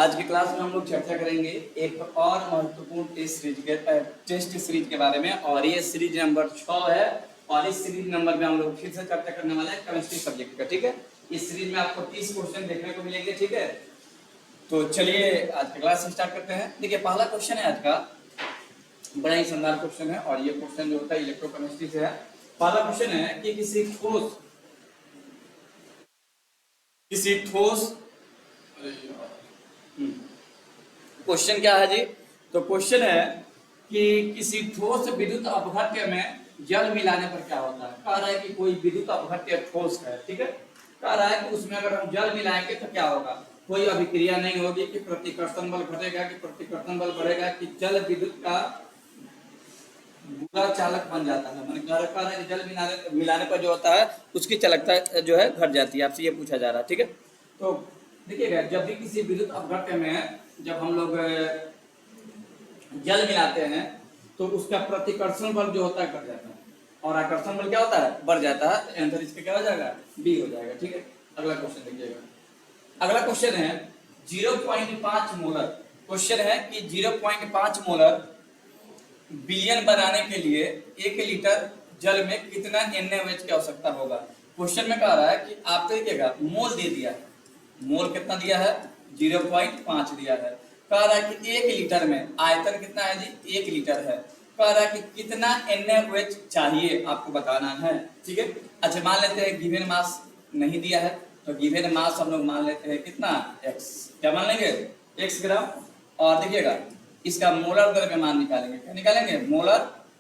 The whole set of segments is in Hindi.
आज की क्लास में हम लोग चर्चा करेंगे एक और महत्वपूर्ण टेस्ट सीरीज के बारे में, और ये सीरीज नंबर 6 है। और इस सीरीज नंबर में हम लोग फिर से चर्चा करने वाले हैं केमिस्ट्री सब्जेक्ट का। ठीक है, इस सीरीज में आपको 30 क्वेश्चन देखने को मिलेंगे। ठीक है, तो चलिए आज की क्लास स्टार्ट करते हैं। देखिए, पहला क्वेश्चन है आज का, बड़ा ही शानदार क्वेश्चन है, और ये क्वेश्चन जो होता है इलेक्ट्रोकेमिस्ट्री से है। पहला क्वेश्चन है कि किसी ठोस क्वेश्चन क्या है जी? तो क्वेश्चन है कि किसी ठोस विद्युत अपघट्य में जल मिलाने पर क्या होता है। कह रहा है कि कोई विद्युत अपघट्य ठोस है, ठीक है। कह रहा है कि उसमें अगर हम जल मिलाएंगे तो क्या होगा। कोई अभिक्रिया नहीं होगी, कि प्रतिकर्षण बल घटेगा कि प्रतिकर्षण बल बढ़ेगा, कि जल विद्युत का बुरा चालक बन जाता है। मैंने कह रहा है कि जल मिलाने पर जो होता है उसकी चालकता जो है घट जाती है। आपसे ये पूछा जा रहा है, ठीक है। तो देखिएगा, जब भी किसी विद्युत अपघट्य में जब हम लोग जल मिलाते हैं तो उसका प्रतिकर्षण बल जो होता है घट जाता है, और आकर्षण बल क्या होता है, बढ़ जाता है। आंसर इसका क्या हो जाएगा, बी हो जाएगा। ठीक है, अगला क्वेश्चन देखिएगा। अगला क्वेश्चन है 0.5 मोलर। क्वेश्चन है कि 0.5 मोलर विलयन बनाने के लिए 1 लीटर जल में कितना NaOH की आवश्यकता होगा। क्वेश्चन में कह रहा है कि आप देखिएगा, मोल दे दिया है। मोल कितना दिया है, 0.5 दिया है। कह रहा है कि 1 लीटर में आयतन कितना है जी, 1 लीटर है। कह रहा है कि कितना NaOH चाहिए आपको बताना है, ठीक है। अच्छा, मान लेते हैं गिवन मास नहीं दिया है, तो गिवन मास हम लोग मान लेते हैं कितना, x। क्या मान लेंगे, x ग्राम। और देखिएगा, इसका मोलर द्रव्यमान निकालेंगे। क्या निकालेंगे,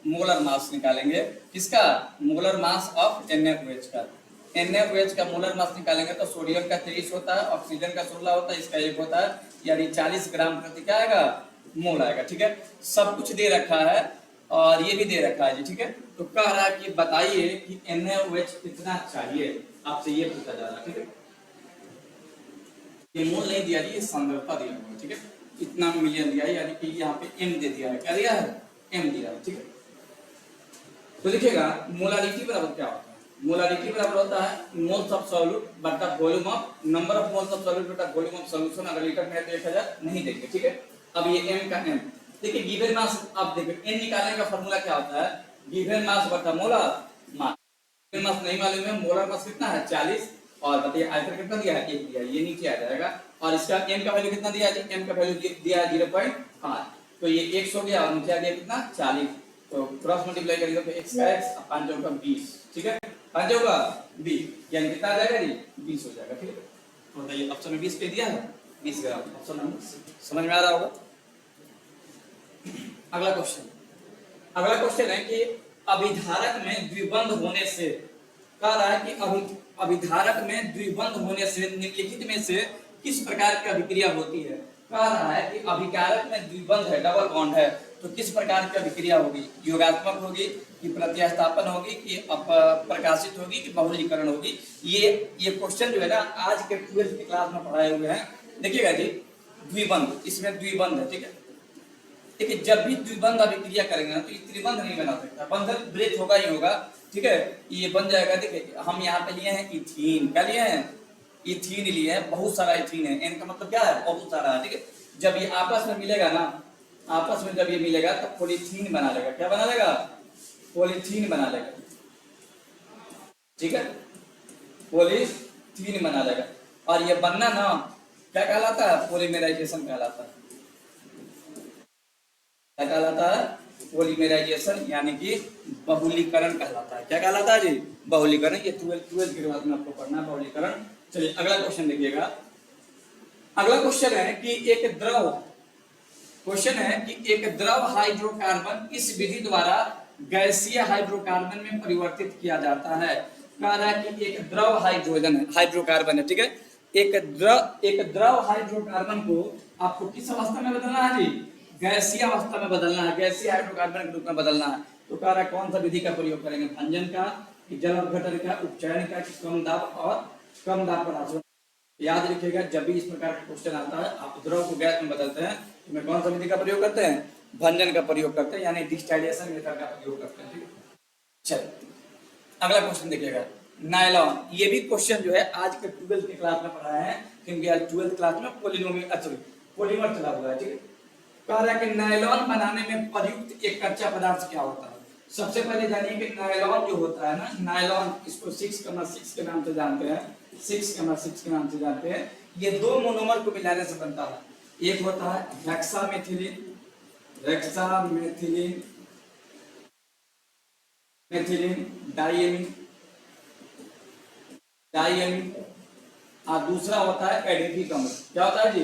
मोलर मास निकालेंगे। किसका, मोलर मास ऑफ NaOH का। NaOH का मोलर मास निकालेंगे तो सोडियम का 23 होता है, ऑक्सीजन का 16 होता है, इसका 1 होता है, यानी 40 ग्राम प्रति क्या आएगा, मोल आएगा। ठीक है, सब कुछ दे रखा है और ये भी दे रखा है जी, ठीक है। तो कह रहा है कि बताइए कि NaOH कितना चाहिए, आपसे ये पूछा जा रहा है, ठीक है। ये मोल नहीं दिया जी, ये सांद्रता दिया हुआ है, ठीक है। इतना मिलियन दिया है, यानी कि यहाँ पे m दे दिया है। क्या दिया है, m दिया है, ठीक है। तो देखिएगा, मोलारिटी बराबर क्या होता है। मोलारिटी बराबर होता है मोल्स ऑफ सॉल्यूट बटा volume of, number of moles of solute बटा वॉल्यूम ऑफ सॉल्यूशन। अगर लीटर में है तो 1000 नहीं देंगे, ठीक है। अब ये m का m, देखिए गिवन मास, अब देखिए n निकालने का फार्मूला क्या होता है, गिवन मास बटा मोलर मास। गिवन मास नहीं मालूम है, मोलर मास कितना है 40, और बताइए आयतन कितना दिया है, 1 दिया है, ये नीचे आ जाएगा। और इसका m का वैल्यू कितना दिया है, m का वैल्यू दिया है 0.5, तो ये x हो गया और नीचे आ गया कितना 40। तो क्रॉस मल्टीप्लाई करेंगे तो x का x, 5 चौका 20, ठीक है, 5 चौका 20, यानी कितना आ जाएगा जी, 20 हो जाएगा, ठीक है। तो बताइए ऑप्शन में 20 पे दिया है, 20 ग्राम ऑप्शन नंबर, समझ में आ रहा होगा। अगला क्वेश्चन है कि अभिधारक में द्विबंध होने से, कह रहा है कि अभिधारक में द्विबंध होने से निम्नलिखित में से किस प्रकार की अभिक्रिया होती है। कह रहा है कि अभिकारक में द्विबंध है, डबल बॉन्ड है, तो किस प्रकार की अभिक्रिया होगी, योगात्मक होगी कि प्रतिस्थापन होगी कि प्रकाशित होगी कि बहुलीकरण होगी। ये क्वेश्चन जो है ना आज के 12th की क्लास में पढ़ाए हुए हैं। देखिएगा जी, द्विबंध, इसमें द्विबंध है, ठीक है। देखिए, जब भी द्विबंध अभिक्रिया करेंगे ना तो ये त्रिबंध नहीं बना सकता, बंधन ब्रेक होगा ही होगा, ठीक है। ये बन जाएगा। देखिए, हम यहाँ पे लिए हैं इथीन, क्या लिए हैं, इथीन लिए हैं, बहुत सारा इथीन है, इनका मतलब क्या है, बहुत सारा है, ठीक है। जब ये आपस में मिलेगा ना, आपस में जब ये मिलेगा तो पॉलीथीन बना लेगा। क्या बना लेगा, पॉलीथीन बना लेगा, ठीक है, पॉलीथीन बना लेगा। और ये बनना ना क्या कहलाता है, पॉलीमराइजेशन कहलाता है। क्या कहलाता है, पॉलीमराइजेशन, यानी कि बहुलीकरण कहलाता है। क्या कहलाता है जी, बहुलीकरण। ये 12th के बाद में आपको पढ़ना है बहुलीकरण। चलिए अगला क्वेश्चन देखिएगा। अगला क्वेश्चन है कि एक द्रव हाइड्रोकार्बन इस विधि द्वारा गैसीय हाइड्रोकार्बन में परिवर्तित किया जाता है। कह रहा है कि एक द्रव हाइड्रोकार्बन है, ठीक है। एक द्रव हाइड्रोकार्बन को आपको किस अवस्था में बदलना है जी, गैसीय अवस्था में बदलना है, गैसीय हाइड्रोकार्बन के रूप में बदलना है। तो कह रहा है कौन सा विधि का प्रयोग करेंगे, भंजन का कि जल अपघटन का, उपचयन का कि कम दाब पर आचरण। याद रखिएगा, जब भी इस प्रकार का क्वेश्चन आता है, आप द्रव को गैस में बदलते हैं तो मैं कौन सा विधि का प्रयोग करते हैं, भंजन का प्रयोग करते हैं, यानी डिस्टाइलेशन मेथड का प्रयोग करते हैं, ठीक है। चलिए अगला क्वेश्चन देखिएगा, नायलॉन। ये भी क्वेश्चन जो है आज के 12th की क्लास में पढ़ाया है, क्योंकि आज 12th क्लास में पॉलीमर चला हुआ है, ठीक है। कह रहा है कि नायलॉन बनाने में प्रयुक्त एक कच्चा पदार्थ क्या होता है। सबसे पहले जानिए कि नायलॉन जो होता है ना, नायलॉन, इसको 6,6 के नाम से जानते हैं, 6,6 के नाम से जानते हैं। ये दो मोनोमर को मिलाने से बनता है। एक होता है hexamethylene, hexamethylene methylene diamine, diamine, और दूसरा होता है एडिपिक अम्ल। क्या होता है जी?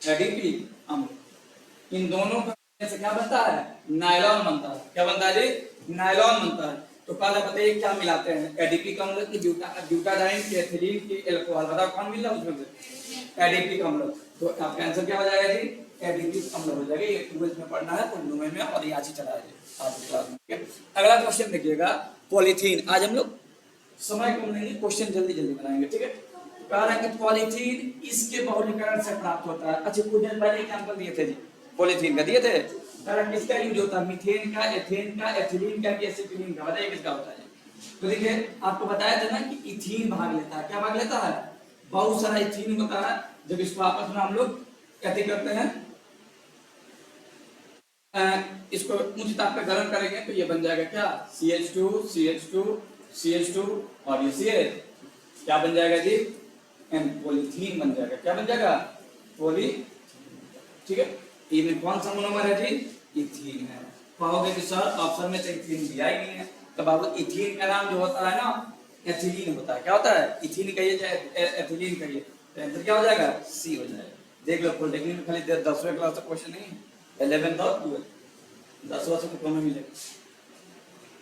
एडिपिक अम्ल। इन दोनों का से क्या बनता है? नायलॉन बनता है। क्या बनता है जी? नायलॉन बनता है। तो पहले बताइए क्या मिलाते हैं? एडिपिक अम्ल की ब्यूटाडाइन की एथिलीन की एल्कोहल, बताओ कौन मिल रहा है उसमें से? एडिपिक अम्ल। तो आपका आंसर क्या हो जाएगा जी? एडिपिक अम्ल हो जाएगा। ये 12th में पढ़ना है पॉलिनोमियल में, और ये आज ही चला है आपकी क्लास में। अगला क्वेश्चन देखिएगा, पॉलीथीन। आज हम लोग समय कम लेंगे, क्वेश्चन जल्दी जल्दी बनाएंगे, ठीक है। कह रहा है कि पॉलीथीन इसके बहुलीकरण से प्राप्त होता है। अच्छा, कुछ दिन पहले एग्जांपल दिए थे जी, पॉलीथीन का दिए थे। कह रहा है किसका यूज होता है? मीथेन का, एथेन का, एथिलीन का, एसिटिलीन का। बताइए किसका होता है? तो देखिए आपको बताया था ना कि इथीन भाग लेता है। क्या भाग लेता है? बहुत सारा इथीन होता है। जब इसको आपस में हम लोग कैसे करते हैं, इसको उच्च ताप पे गर्म करेंगे तो ये बन जाएगा क्या? CH2 CH2 CH2 और ये CH क्या बन जाएगा जी? पॉलीथीन बन जाएगा। क्या बन जाएगा? पॉली, ठीक है। इनमें कौन सा मोनोमर है जी? इथीन है। कहोगे कि सर ऑप्शन में तो इथीन दिया ही नहीं है। तो बाबू इथीन का नाम जो होता है ना, एथिलीन होता है। क्या होता है? इथीन कहिए चाहे एथिलीन कहिए, तो आंसर क्या हो जाएगा? सी हो जाएगा। देख लो पॉलिटेक्निक में खाली 10वें क्लास तक क्वेश्चन नहीं है, 11th और 12th 10वां से तो मिलेगा।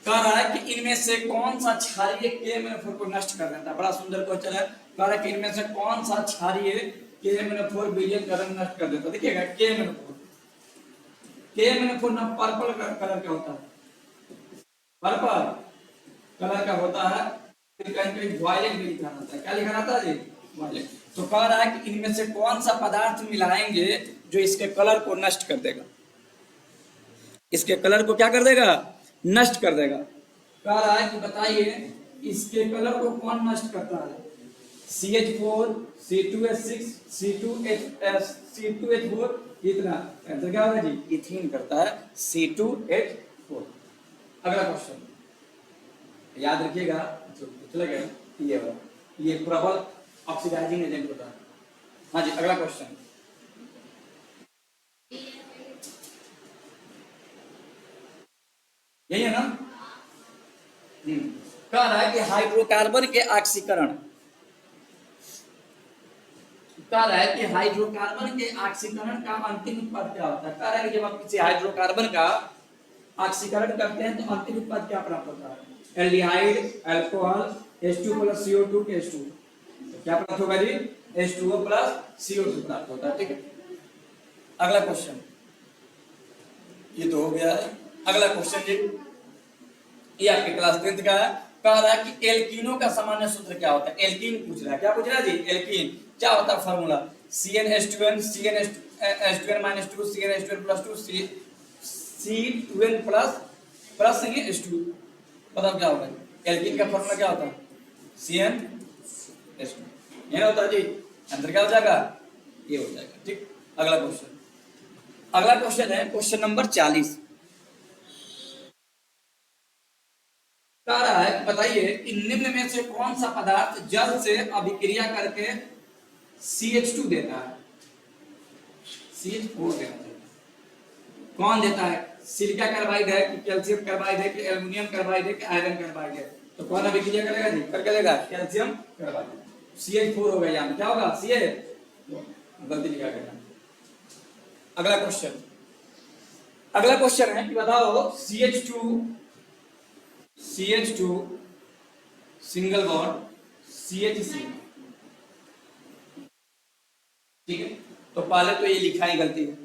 कह रहा है कि इनमें से कौन सा क्षारीय KMnO4 को नष्ट कर देता है। बड़ा सुंदर क्वेश्चन है। कह रहा है कि इनमें से कौन सा क्षारीय KMnO4 विलयन का रंग नष्ट कर देता है। देखिएगा KMnO4 ना पर्पल कलर का होता है, पर्पल कलर का होता है। कहीं कहीं वायलेट भी लिखा रहता है। क्या लिखा रहता है जी? वायलेट। तो कह रहा है कि इनमें से कौन सा पदार्थ मिलाएंगे जो इसके कलर को नष्ट कर देगा, इसके कलर को क्या कर देगा? नष्ट कर देगा। कह रहा है कि बताइए इसके कलर को कौन नष्ट करता है? CH4 C2H6 C2H4, इतना आंसर क्या होगा जी? इथीन करता है, C2H4। अगला क्वेश्चन याद रखिएगा, चला गया ये वाला, ये प्रबल ऑक्सीडाइजिंग एजेंट होता है। हाँ जी, अगला क्वेश्चन यही है ना? कह रहा है कि हाइड्रोकार्बन के ऑक्सीकरण, कह रहा है कि हाइड्रोकार्बन के ऑक्सीकरण का अंतिम उत्पाद क्या होता है। कह रहा है कि जब आप किसी हाइड्रोकार्बन का ऑक्सीकरण करते हैं तो अंतिम उत्पाद क्या प्राप्त होता है? एल्डिहाइड, अल्कोहल, H2 + CO2 के H2। तो क्या प्राप्त होगा जी? H2O + CO2 प्राप्त होता है, ठीक है। अगला क्वेश्चन ये तो हो गया है। अगला क्वेश्चन जी, ये आपके क्लास 10th का है। कह रहा है कि एल्कीनो का सामान्य सूत्र क्या होता है? एल्कीन पूछ रहा है। क्या पूछ रहा है जी? एल्कीन क्या होता है formula? CnH2n CnH2n-2 CnH2n+2 C2n plus H2। बताओ क्या होगा? एल्कीन का फार्मूला क्या होता है? CnH2। ये होता है जी। आंसर क्या हो जाएगा? ये हो जाएगा, ठीक। अगला क्वेश्चन, अगला क्वेश्चन है क्वेश्चन नंबर 40। कह रहा है बताइए कि निम्न में से कौन सा पदार्थ जल से अभिक्रिया करके CH2 देता है? CH4 देता है। कौन देता है? सिलिका कार्बाइड है कि कैल्शियम कार्बाइड है कि एल्युमिनियम कार्बाइड है कि आयरन कार्बाइड है? तो कौन अभिक्रिया करेगा जी? करके देगा कैल्शियम कार्बाइड। CH4 हो गया, यहाँ क्या होगा? गलती लिखा गया। अगला क्वेश्चन, अगला क्वेश्चन है कि बताओ CH2 सिंगल बॉन्ड CH3, ठीक है। तो पहले तो ये लिखा ही गलती है,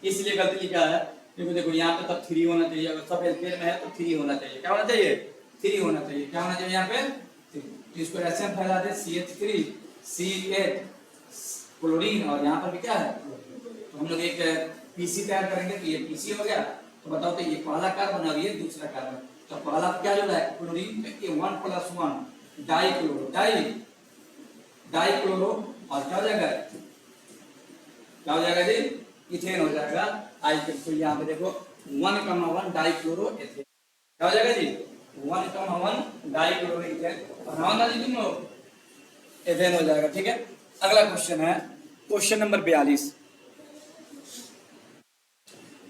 इसलिए गलती लिखा है क्योंकि देखो यहाँ पे तब 3 होना चाहिए। अगर सब एल्केन में है तो 3 होना चाहिए। क्या होना चाहिए? 3 होना चाहिए। क्या होना चाहिए यहाँ पे? 3। तो इसको ऐसे हम फैला दे CH3 C8 क्लोरीन, और यहाँ पर भी क्या है? तो हम लोग एक PC तैयार करेंगे तो ये PC हो गया। तो बताओ तो ये पहला कार्बन और ये दूसरा कार्बन, तो पहला क्या जो है क्लोरीन, ये 1+1 डाइक्लोरो, डाइक्लोरो, और क्या हो जाएगा? क्या हो जाएगा जी, इथेन हो जाएगा। आई तो यहाँ पे देखो 1,1 डाइक्लोरो एथेन, क्या हो जाएगा जी 1,1 डाइक्लोरो इथेन, बनाओ ना जी तुम लोग, एथेन हो जाएगा। ठीक है, अगला क्वेश्चन है क्वेश्चन नंबर 42।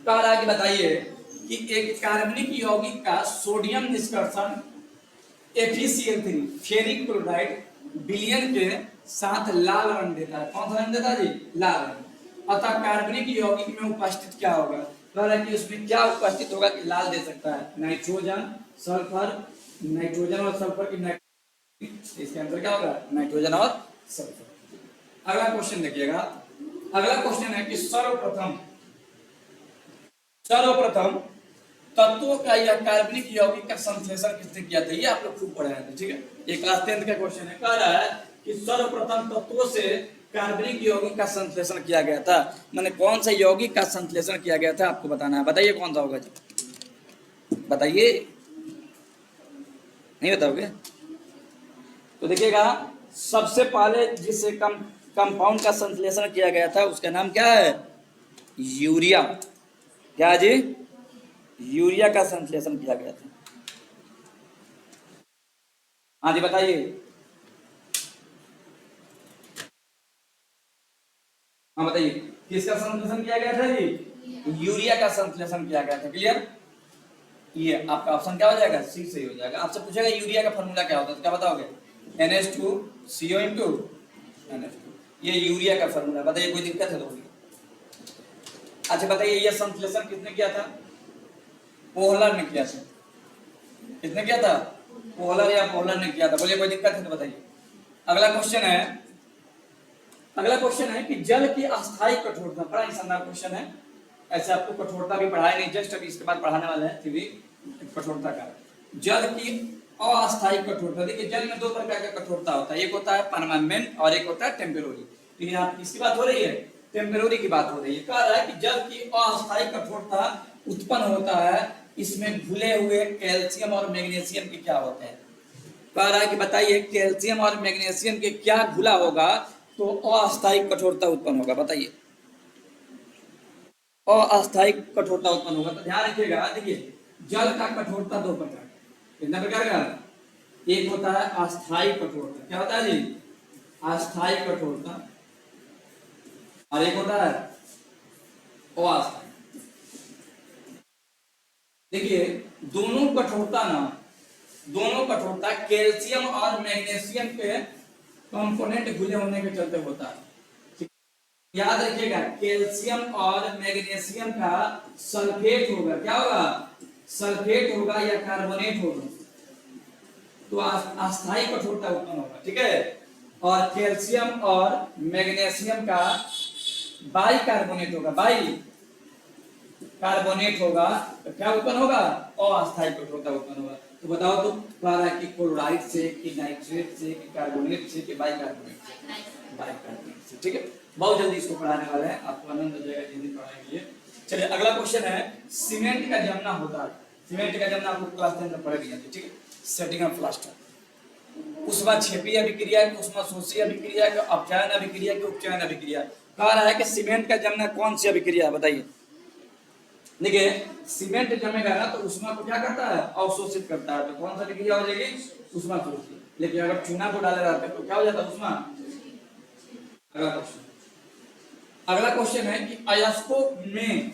कह रहा है कि बताइए कि एक कार्बनिक यौगिक का सोडियम निष्कर्षण FeCl3 फेरिक क्लोराइड विलयन के साथ लाल रंग देता है। कौन सा रंग देता है जी, लाल रंग। अतः कार्बनिक यौगिक में उपस्थित क्या होगा, कह रहा है कि उसमें क्या उपस्थित होगा कि लाल दे सकता है, नाइट्रोजन, सल्फर, नाइट्रोजन और सल्फर की इसके अंदर क्या होगा, नाइट्रोजन और सल्फर। अगला क्वेश्चन देखिएगा, अगला क्वेश्चन है कि सर्वप्रथम तत्वों का या कार्बनिक यौगिक का संश्लेषण किसने किया था, ये आप लोग खूब पढ़े हैं। ठीक है, ये क्लास 10 का क्वेश्चन है। कह रहा है कि सर्वप्रथम तत्वों से कार्बनिक यौगिक का संश्लेषण किया गया था, माने कौन सा यौगिक का संश्लेषण किया गया था आपको बताना है। बताइए कौन सा होगा जी, बताइए, नहीं बताओगे तो देखिएगा, सबसे पहले जिस कंपाउंड का संश्लेषण किया गया था उसका नाम क्या है, यूरिया। क्या जी, यूरिया का संश्लेषण किया गया था। हाँ जी बताइए, हाँ बताइए किसका संश्लेषण किया गया था जी, यूरिया का संश्लेषण किया गया था। क्लियर, ये आपका ऑप्शन क्या हो जाएगा, सी सही हो जाएगा। आपसे पूछेगा यूरिया का फॉर्मूला क्या होता है, तो क्या बताओगे, NH2CO इंटू NH2, ये यूरिया का फॉर्मूला। बताइए कोई दिक्कत है तो बोलिए। अच्छा बताइए, ये संश्लेषण किसने किया था, पोहलर ने किया था। किसने किया था, पोहलर या पोहलर ने किया था। बोलिए कोई दिक्कत है तो बताइए। अगला क्वेश्चन है, अगला क्वेश्चन है कि जल की अस्थायी कठोरता, बड़ा ही शानदार क्वेश्चन है। ऐसे आपको कठोरता भी पढ़ाया नहीं, जस्ट अभी इसके बाद पढ़ाने वाले हैं फिर भी कठोरता का। जल की अस्थायी कठोरता, देखिए जल में दो प्रकार का कठोरता होता है, एक होता है परमानेंट और एक होता है टेम्पररी। तो यहाँ किसकी बात हो रही है, टेम्पररी की बात हो रही है। कह रहा है कि जल की अस्थायी कठोरता उत्पन्न होता है, इसमें घुले हुए कैल्शियम और मैग्नीशियम के क्या होते हैं। कह रहा है कि बताइए कैल्शियम और मैग्नीशियम के क्या घुला होगा तो अस्थायी कठोरता उत्पन्न होगा। बताइए अस्थायी कठोरता उत्पन्न होगा। तो ध्यान रखिएगा, देखिए जल का कठोरता दो प्रकार का, कितना प्रकार का, एक होता है अस्थायी कठोरता, क्या होता है जी, अस्थायी कठोरता, और एक होता है अस्थायी। देखिए दोनों कठोरता ना, दोनों कठोरता कैल्शियम और मैग्नीशियम के कंपोनेंट घुले होने के चलते होता है। याद रखिएगा, कैल्शियम और मैग्नीशियम का सल्फेट होगा, क्या होगा, सल्फेट होगा या कार्बोनेट होगा, तो अस्थायी कठोरता उत्पन्न होगा। ठीक है, और कैल्शियम और मैग्नीशियम का बाई कार्बोनेट होगा, बाई कार्बोनेट होगा, तो क्या उत्पन्न होगा, अस्थायी कठोरता उत्पन्न होगा। तो बताओ तो कह रहा है कि क्लोराइड से कि नाइट्रेट से कि कार्बोनेट से कि बाई कार्बोनेट से, बाई कार्बोनेट से। ठीक है, बहुत जल्दी इसको पढ़ाने वाले हैं, आपको आनंद हो जाएगा हिंदी पढ़ाने के लिए। चलिए अगला क्वेश्चन है, सीमेंट का जमना होता है, सीमेंट का जमना आपको क्लास 10 में पढ़ लिया। ठीक है, सेटिंग ऑफ प्लास्टर, उष्मा क्षेपीय अभिक्रिया की, उष्मा शोषीय अभिक्रिया की, अपचयन अभिक्रिया की, उपचयन अभिक्रिया। कह रहा है कि सीमेंट का जमना कौन सी अभिक्रिया है, बताइए। देखिए सीमेंट जमेगा ना तो उष्मा को क्या करता है, अवशोषित करता है, तो कौन सा अभिक्रिया हो जाएगी, उष्मा शोषी। लेकिन अगर चूना को डाले रहते तो क्या हो जाता, उष्मा। अगला क्वेश्चन, अगला क्वेश्चन है कि अयस्कों में,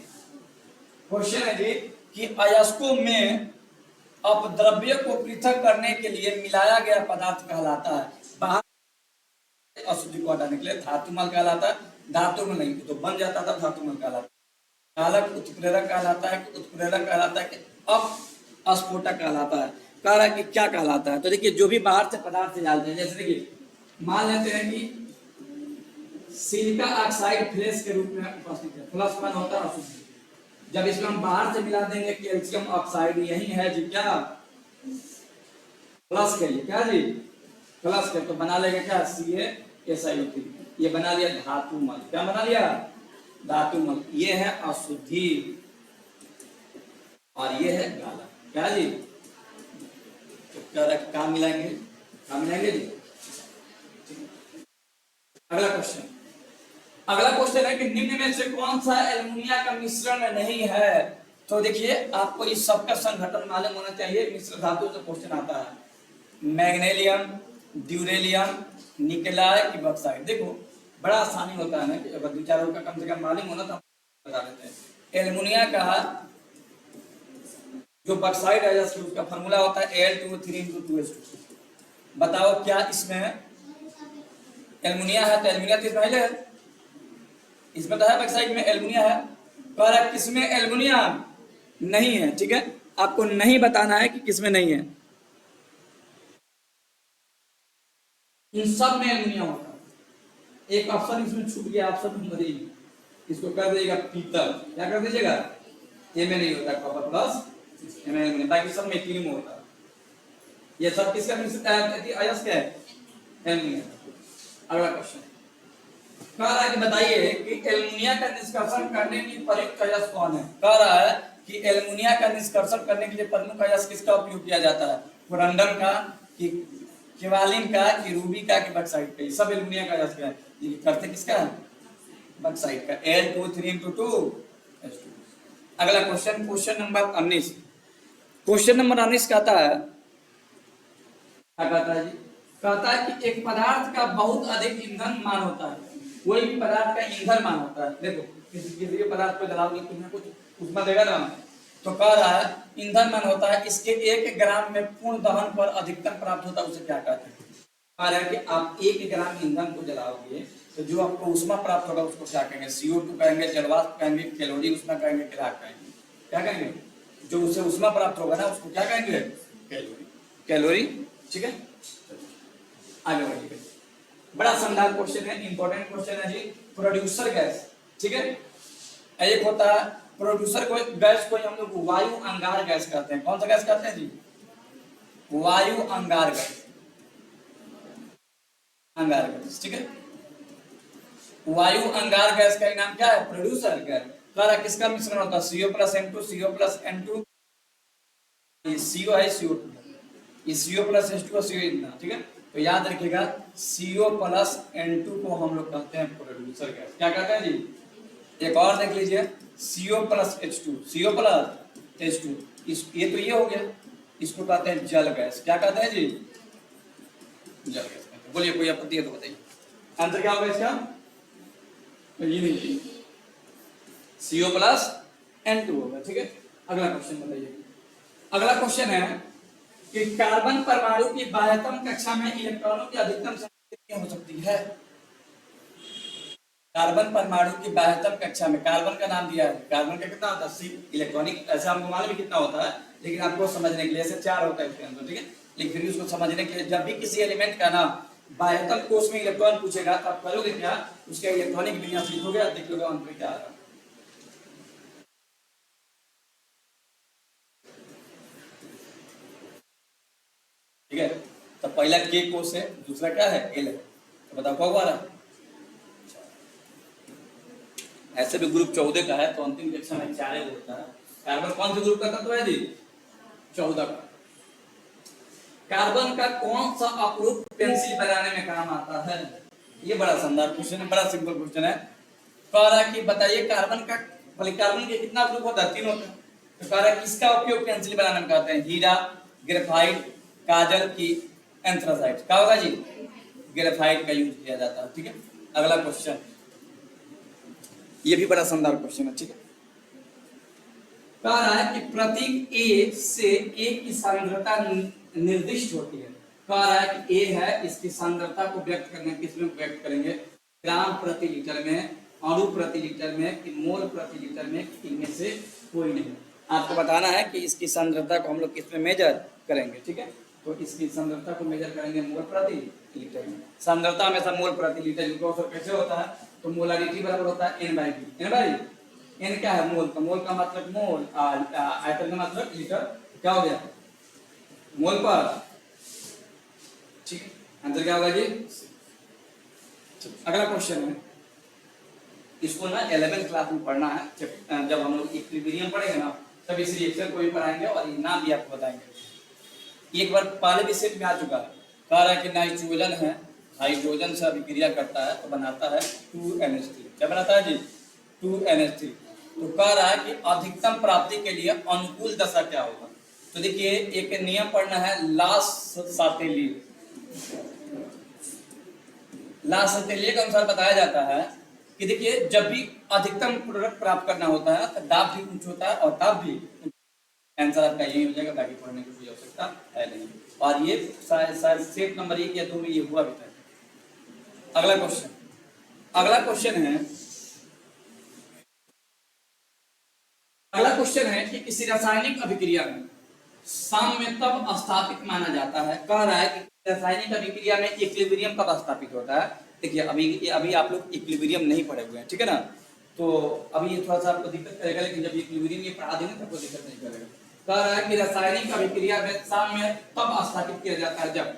क्वेश्चन है जी कि अयस्कों में अपद्रव्य को पृथक करने के लिए मिलाया गया पदार्थ कहलाता है, बाहर अशुद्धि को हटाने के लिए धातुमल कहलाता है, धातु में नहीं तो बन जाता था धातुमल कहलाता है। चालक उत्प्रेरक कहलाता है कि उत्प्रेरक कहलाता है कि अपस्फोटक कहलाता है। कह रहा है कि क्या कहलाता है, तो देखिए जो भी बाहर से पदार्थ डालते हैं, जैसे देखिए मान लेते हैं कि सिलिका ऑक्साइड फ्लैश के रूप में उपस्थित है, प्लस वन होता है अशुद्धि। जब इसको हम बाहर से मिला देंगे कैल्शियम ऑक्साइड, यही है जी क्या, प्लस के लिए, क्या जी प्लस के, तो बना लेगा क्या, CaSiO3, ये बना लिया धातुमल। क्या बना लिया, धातुमल। ये है अशुद्धि और ये है गाला, क्या जी, तो क्या मिलाएंगे जी। अगला क्वेश्चन, अगला क्वेश्चन है कि निम्न में से कौन सा एल्युमिनिया का मिश्रण नहीं है। तो देखिए आपको इस सब का संघटन मालूम होना चाहिए। मिश्र धातु से क्वेश्चन आता है, मैग्नीशियम, ड्यूरेलियम, निकेलाय की बॉक्साइट। देखो बड़ा आसानी होता है ना कि अगर दो चार का कम से कम मालूम होना तो बता देते हैं। एल्युमिनिया का जो बॉक्साइट है उसका फार्मूला होता है Al2O3 बताओ क्या इसमें एल्युमिनिया है? तो एल्युमिनिया तो पहले है, इसमें तो है बॉक्साइट में एल्युमिनिया है, पर किसमें एल्युमिनिया नहीं है। ठीक है, आपको नहीं बताना है कि किसमें नहीं है। इन सब में एल्युमिनियम होता है। एक ऑप्शन इसमें छूट गया, ऑप्शन नंबर ए, इसको कर दीजिएगा पीतल। क्या कर दीजिएगा? ए में नहीं होता कॉपर प्लस एल्युमिनियम, बाकी सब में तीन में होता है। ये सब किसका अयस्क क्या है? एल्युमिनियम। अगला क्वेश्चन कह रहा है कि बताइए कि एल्युमिनिया का निष्कर्षण करने की प्रयुक्त अयस्क कौन है। कह रहा है कि एल्युमिनिया का निष्कर्षण करने के लिए प्रमुख अयस्क किसका उपयोग किया जाता है? कोरंडम का, कि केवालिन का, कि रूबी का, कि बॉक्साइट का। सब एल्युमिनिया का अयस्क है। ये करते किसका है? बॉक्साइट का, Al2O3 अगला question, question number 19। Question number 19 कहता है, क्या कहता है जी? कहता है कि एक पदार्थ का बहुत अधिक ईंधन मान होता है। कोई भी पदार्थ का ईंधन मान होता है। देखो किसी भी पदार्थ को जलाओगे तुम्हें कुछ उसमें देगा ना। तो कह रहा है ईंधन मान होता है, इसके 1 ग्राम में पूर्ण दहन पर अधिकतम प्राप्त होता है, उसे क्या कहते हैं? कह रहा है कि आप 1 ग्राम ईंधन को जलाओगे तो जो आपको ऊष्मा प्राप्त होगा उसको क्या कहेंगे? CO2 कहेंगे, जलवाष्प कहेंगे, कैलोरी ऊष्मा कहेंगे, क्या कहेंगे? क्या कहेंगे? जो उसे ऊष्मा प्राप्त होगा ना उसको क्या कहेंगे? कैलोरी। कैलोरी। ठीक है, आगे बढ़िए। बड़ा शानदार क्वेश्चन है, इंपॉर्टेंट क्वेश्चन है जी। प्रोड्यूसर गैस, ठीक है, एक होता है प्रोड्यूसर को गैस को हम लोग वायु अंगार गैस कहते हैं। कौन सा गैस कहते हैं जी? वायु अंगार गैस, अंगार गैस। ठीक है, वायु अंगार गैस का नाम क्या है? Producer gas. कह किसका मिश्रण होता है? CO plus N2, CO plus N2, ये CO है, CO2, ये CO प्लस H2 और CO इतना। ठीक है, तो याद रखिएगा CO प्लस N2 को हम लोग कहते हैं प्रोड्यूसर गैस। क्या कहते हैं जी? एक और देख लीजिए, CO plus H2, CO plus H2, ये तो ये हो गया, इसको कहते हैं जल गैस। क्या कहते हैं जी? जल गैस। बोलिए कोई आपत्ति है तो बताइए, आंसर क्या होगा इसका? ये नहीं, CO प्लस N2 होगा। ठीक है, अगला क्वेश्चन बताइए। अगला क्वेश्चन है कि कार्बन परमाणु की बाह्यतम कक्षा में इलेक्ट्रॉनों की अधिकतम संख्या कितनी हो सकती है? कार्बन परमाणु की बाह्यतम कक्षा में, कार्बन का नाम दिया है, कार्बन का कितना होता है? C इलेक्ट्रॉनिक, ऐसा हमको मालूम है कितना होता है, लेकिन आपको समझने के लिए ऐसे 4 होता है इसके अंदर। ठीक है, लेकिन फिर उसको समझने के लिए जब भी किसी एलिमेंट का नाम बाह्यतम कोश में इलेक्ट्रॉन पूछेगा तो आप करोगे क्या? उसका इलेक्ट्रॉनिक विन्यास लिखोगे, आप देख लोगे अंत में क्या आ रहा है। ठीक है, तो पहला K कोश है, दूसरा क्या है? L है। तो बताओ क्या हुआ रहा? ऐसे भी ग्रुप 14 का है तो अंतिम कक्षा में 4 होता है। कार्बन कौन से ग्रुप का तत्व है जी? 14 का। कार्बन का कौन सा अपरूप पेंसिल बनाने में काम आता है? ये बड़ा शानदार क्वेश्चन है, बड़ा सिंपल क्वेश्चन है। कह रहा है कि बताइए कार्बन का, कार्बन के कितना ग्रुप होता है? 3 होता है। तो कह रहा है किसका उपयोग पेंसिल बनाने में करते हैं? हीरा, ग्रेफाइट, काजल की एंथ्रासाइट। क्या होगा जी? ग्रेफाइट का यूज किया जाता है। ठीक है, अगला क्वेश्चन, ये भी बड़ा शानदार क्वेश्चन है। ठीक है, कह रहा है कि प्रतीक A से A की सांद्रता निर्दिष्ट होती है। कह रहा है कि A है, इसकी सांद्रता को व्यक्त करने किसमें व्यक्त करेंगे? ग्राम प्रति लीटर में, अणु प्रति लीटर में, कि मोल प्रति लीटर में, इनमें से कोई नहीं। आपको बताना है कि इसकी सांद्रता को हम लोग किसमें मेजर करेंगे। ठीक है, तो इसकी सांद्रता को मेजर करेंगे मोल प्रति लीटर में। सांद्रता हमेशा मोल प्रति लीटर कैसे होता है? तो मोलारिटी बराबर होता है N/V। N क्या है? मोल का, मोल का मतलब मोल, आयतन का मतलब लीटर। क्या हो गया? मोल पर। ठीक है, आंसर क्या होगा जी? अगला क्वेश्चन है, इसको ना 11th क्लास में पढ़ना है। जब हम लोग इक्विलिब्रियम पढ़ेंगे ना तब इस रिएक्शन को भी पढ़ाएंगे और ये नाम भी आपको बताएंगे। एक बार पहले भी सेट में आ चुका है। कह रहा है कि नाइट्रोजन है, हाइड्रोजन से अभिक्रिया करता है तो बनाता है 2NH3। क्या बनाता है जी? 2NH3। तो कह रहा है कि अधिकतम प्राप्ति के लिए अनुकूल दशा क्या होगा। तो देखिए एक नियम पढ़ना है, लास-सातेली। लास-सातेली के अनुसार बताया जाता है कि देखिए जब भी अधिकतम प्रोडक्ट प्राप्त करना होता है तो दाब भी उच्च होता है और ताप भी। आंसर आपका यही हो जाएगा, बाकी पढ़ने की कोई आवश्यकता है नहीं। और ये शायद सेट नंबर 1 या 2 में ये हुआ भी था। अगला क्वेश्चन है, अगला क्वेश्चन है कि किसी रासायनिक अभिक्रिया में साम्य तब स्थापित माना जाता है। कह रहा है कि रासायनिक अभिक्रिया में इक्विलिब्रियम कब स्थापित होता है। देखिए अभी आप लोग इक्विलिब्रियम नहीं पढ़े हुए हैं, ठीक है ना, तो अभी ये थोड़ा सा आपको दिक्कत करेगा, लेकिन जब इक्विलिब्रियम ये पढ़ा देंगे तब कोई दिक्कत नहीं करेगा। कह रहा है कि रासायनिक अभिक्रिया में साम्य तब स्थापित किया जाता है जब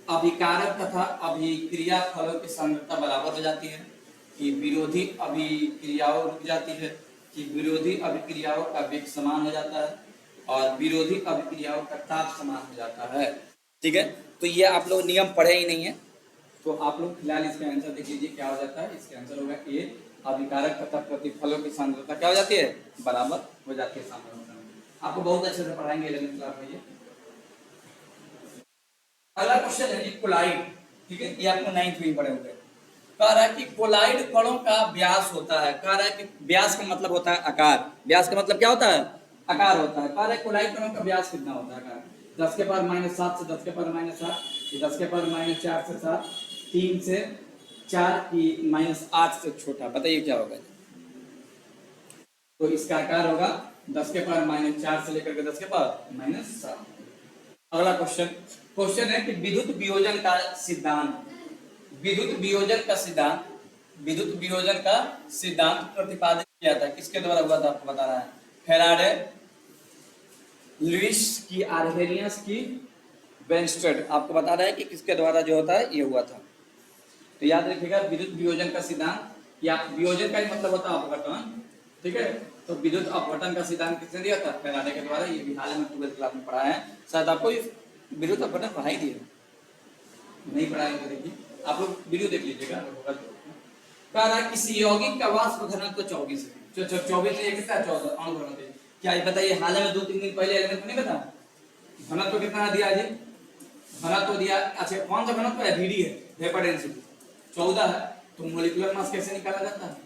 अभिकारक तथा अभिक्रिया फलों की सांद्रता बराबर हो जाती है, कि विरोधी अभिक्रियाओं रुक जाती है, कि विरोधी अभिक्रियाओं का वेग समान हो जाता है और विरोधी अभिक्रियाओं का ताप समान हो जाता है। ठीक है, तो ये आप लोग नियम पढ़े ही नहीं है, तो आप लोग फिलहाल इसका आंसर देख लीजिए क्या हो जाता है। इसका आंसर होगा ए, अभिकारक तथा प्रतिफलों की सांद्रता क्या हो जाती है, बराबर हो जाती है सामान्य। आपको बहुत अच्छे से पढ़ाएंगे 11th क्लास में ये। अगला क्वेश्चन है कोलाइड। ठीक है, ये आपको 9th में पढ़े होंगे। कह रहा है कि कोलाइड कणों का व्यास होता है। कह रहा है कि व्यास का मतलब होता है आकार। व्यास का मतलब क्या होता है, आकार होता है। कह रहा है कोलाइड कणों का व्यास कितना होता है, आकार 10 के पावर -7 से 10 के पावर -7, 10 के पावर -4 से 7, 3 से 4 की -8 से छोटा। बताइए क्या होगा। तो इसका आकार होगा 10 के पावर -4 से लेकर के 10 के पावर -7। अगला क्वेश्चन है कि विद्युत वियोजन का सिद्धांत, विद्युत वियोजन का सिद्धांत प्रतिपादित किया था, किसके द्वारा हुआ था आपको बता रहा है। फैराडे, लुईस की, आर्हेनियस की, वेंस्टेड। आपको बता रहा है कि किसके द्वारा जो होता है ये हुआ था। तो याद रखिएगा विद्युत वियोजन का सिद्धांत, या वियोजन का ही मतलब होता है अपघटन। ठीक है, तो विद्युत अपघटन का सिद्धांत किसने दिया था, फैराडे के द्वारा। ये भी हाल में 12th क्लास में पढ़ा है, शायद आपको विद्युत अपघटन पढ़ाई दिया, नहीं पढ़ाए तो देखिए आप लोग वीडियो देख लीजिएगा। कह रहा है किसी यौगिक का वाष्प घनत्व 24 है। 24 से कितना 14 अणु घनत्व। क्या ये बताइए, हाल में 2-3 दिन पहले एलिमेंट नहीं बता घनत्व कितना दिया जी, घनत्व दिया। अच्छा कौन सा घनत्व है, VD है, वेपर डेंसिटी 14 है। तो मोलिकुलर मास कैसे निकाला जाता है,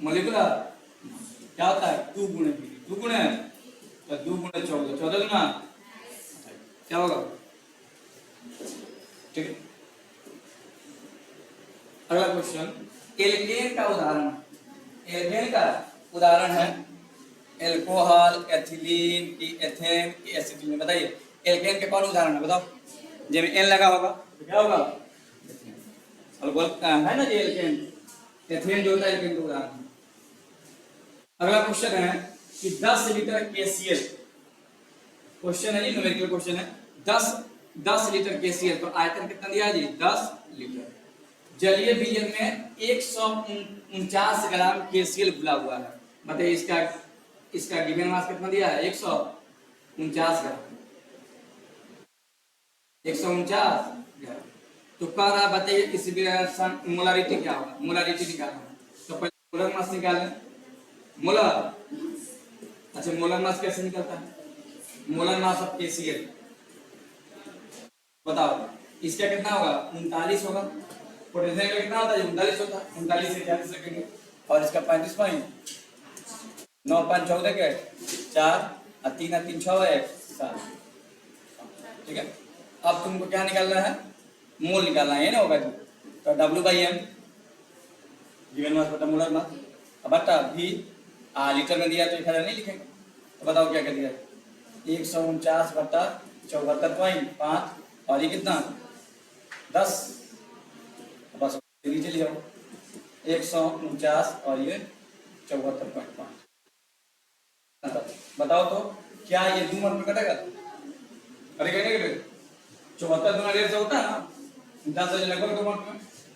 मोलिकुलर क्या होता है 2 गुणे VD, 2 गुणे तो 2 गुणे 14, 14 गुना क्या होगा। ठीक है, अगला क्वेश्चन, एल्केन का उदाहरण। एल्केन का उदाहरण है एल्कोहल, एथिलीन की, एथेन की, एसिटिलीन। बताइए एल्केन के कौन उदाहरण है, बताओ। जब एन लगा होगा तो क्या होगा, अल्कोहल है ना ये एल्केन। एथेन जो होता है एल्केन का उदाहरण। अगला क्वेश्चन है कि 10 लीटर KCl, क्वेश्चन है जी, न्यूमेरिकल क्वेश्चन है। 10 लीटर KCl, तो आयतन कितना दिया है जी, 10 लीटर। जलीय विलयन में 149 ग्राम KCl घुला हुआ है। बताइए इसका गिवन मास कितना दिया है, 149 ग्राम, 149 ग्राम। तो कह रहा है बताइए इस मोलारिटी क्या होगा, मोलारिटी निकालना है। तो पहले मोलर मास निकालें, मोलर। अच्छा मोलर मास कैसे निकलता है, मोलर मास ऑफ KCl बताओ। इसका कितना होगा, 39 होगा। पोटेशियम का कितना होता है, 39 होता है, 39 से 40 रखेंगे। और इसका 35.9 5 14 के 4 और 3 और 3 6 है 7। ठीक है, अब तुमको क्या निकालना है, मोल निकालना है ना होगा। तो W/m गिवन मास बटा मोलर मास बटा V, लीटर में दिया तो 1000 नहीं लिखेंगे। तो बताओ क्या कर दिया, 149 बटा 74.5 और ये कितना 10, बस नीचे ले जाओ 149 और ये 74.5। बताओ तो क्या ये 2 में कटेगा, कटेगा नहीं कटेगा। 74 गुना 150 होता है ना, 49 से लगभग 2 में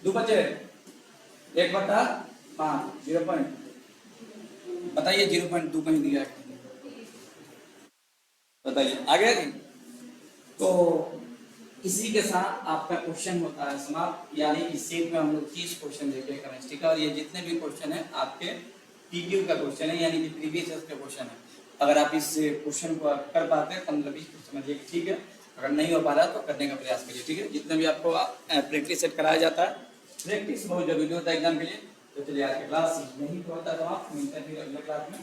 2 बचे 1/5 0 पॉइंट। बताइए 0.2 कहीं दिया है, बताइए आ गया नहीं। तो इसी के साथ आपका क्वेश्चन होता है समाप्त। यानी इस सेट में हम लोग 30 क्वेश्चन देखे केमिस्ट्री का, और ये जितने भी क्वेश्चन है आपके पीक्यू का क्वेश्चन है, यानी कि प्रीवियस ईयर का क्वेश्चन है। अगर आप इस क्वेश्चन को कर पाते हैं 15-20 तो समझिए कि ठीक है, अगर नहीं हो पा रहा तो करने का प्रयास करिए, ठीक है। जितने भी आपको प्रैक्टिस सेट कराया जाता है, प्रैक्टिस बहुत जरूरी होता है एग्जाम के लिए। तो चलिए आज की क्लास यही होता है, तो आप मिलते हैं फिर अगले क्लास में।